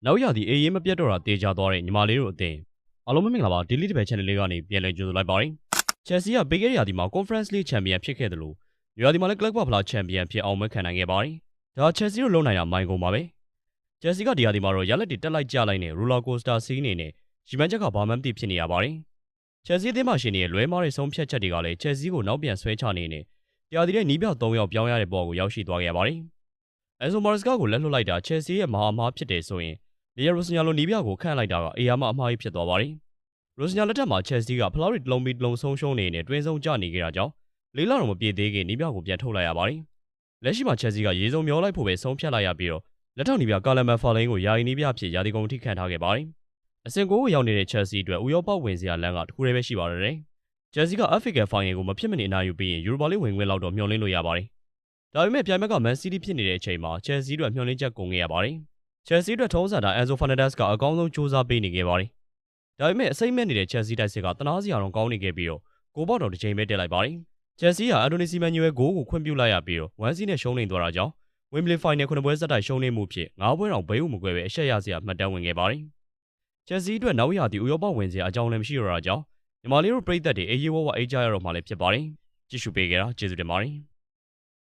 နောက်ရသည်အေးရေးမပြတ်တော့တာတေချာသွားတဲ့ညီမလေးတို့အသင်းအားလုံးမင်္ဂလာပါ Daily Table Channel လေးကနေပြန်လည်ကြိုဆိုလိုက်ပါတယ်။ Chelsea ကပေးခဲ့တဲ့ရာသီမှာ Conference League Champion ဖြစ်ခဲ့တယ်လို့ရာသီမှာလည်း Club ဖလား Champion ဖြစ်အောင်မခံနိုင်ခဲ့ပါတယ်။ဒါ Chelsea တို့လုံနိုင်တာမိုင်းကုန်ပါပဲ။ Chelsea ကဒီရာသီမှာတော့ရလက်တွေတက်လိုက်ကြလိုက်နဲ့ Roller Coaster စီးနေနဲ့ရီမန်းချက်ကဘာမှမသိဖြစ်နေရပါတယ်။ Chelsea အသင်းမှာရှင်နေတဲ့လွဲမားတဲ့ဆုံးဖြတ်ချက်တွေကလည်း Chelsea ကိုနောက်ပြန်ဆွဲချနေနဲ့တရားဒီတဲ့နီးပြ3ယောက်ပြောင်းရတဲ့ပေါ်ကိုရောက်ရှိသွားခဲ့ပါတယ်။ Enzo Maresca ကိုလက်လွှတ်လိုက်တာ Chelsea ရဲ့မဟာအမှားဖြစ်တယ်ဆိုရင်Leroy Rossignol လိုနီးပြကိုခန့်လိုက်တာကအေယာမအမှားကြီးဖြစ်သွားပါတယ်။ Rossignol လက်ထက်မှာ Chelsea ကဖလားတွေတလုံးပြီးတလုံးဆုံးရှုံးနေနဲ့တွင်းဆုံးကျနေခဲ့တာကြောင့်၄ လတော့မပြည့်သေးခင်နီးပြကိုပြန်ထုတ်လိုက်ရပါတယ်။လက်ရှိမှာ Chelsea ကရေစုံမျောလိုက်ဖို့ပဲဆုံးဖြတ်လိုက်ရပြီးတော့လက်ထောက်နီးပြကာလမန်ဖာလိန်ကိုယာယီနီးပြအဖြစ်ရာသီကုန်ထိခန့်ထားခဲ့ပါတယ်။အဆင့်9ကိုရောက်နေတဲ့ Chelsea အတွက်ဥရောပဝင်စရာလမ်းကတစ်ခုတည်းပဲရှိပါတော့တယ်။ Chelsea က FA Cup Final ကိုမဖြစ်မနေအနိုင်ယူပြီးရင် Europa League ဝင်ခွင့်လောက်တော့မျှော်လင့်လို့ရပါတယ်။ဒါပေမဲ့ပြိုင်ဘက်က Man City ဖြစ်နေတဲ့အချိန်မှာ Chelsea အတွက်မျှော်လင့်ချက်ကုန်ခဲ့ရပါတယ်။ Chelsea အတွက်ထုံးစံတိုင်း Enzo Fernandez ကအကောင်းဆုံးစူးစမ်းပေးနေခဲ့ပါတယ်။ဒါပေမဲ့အစိမ့်မဲ့နေတဲ့ Chelsea တိုက်စစ်ကတနာစရာတော့ကောင်းနေခဲ့ပြီးတော့ကိုပေါက်တော့တစ်ချိန်ပဲတက်လိုက်ပါတယ်။ Chelsea ဟာ Anthony Semenyo ရဲ့ဂိုးကိုခွင့်ပြုလိုက်ရပြီးတော့1-0နဲ့ရှုံးနိမ့်သွားတာကြောင့် Wembley Final 9ပွဲဆက်တိုက်ရှုံးနိမ့်မှုဖြစ်9ပွဲတောင်ဘဲဥမကွဲပဲအရှက်ရစရာမှတ်တမ်းဝင်ခဲ့ပါတယ်။ Chelsea အတွက်နောက်ရာသီဥရောပဝင်စရာအကြောင်းလည်းမရှိတော့တာကြောင့်ညီမလေးတို့ပရိသတ်တွေအေးရေးဝဝအေးကြရတော့မှလည်းဖြစ်ပါတယ်။ကြည့်ရှုပေးကြတာကျေးဇူးတင်ပါတယ်။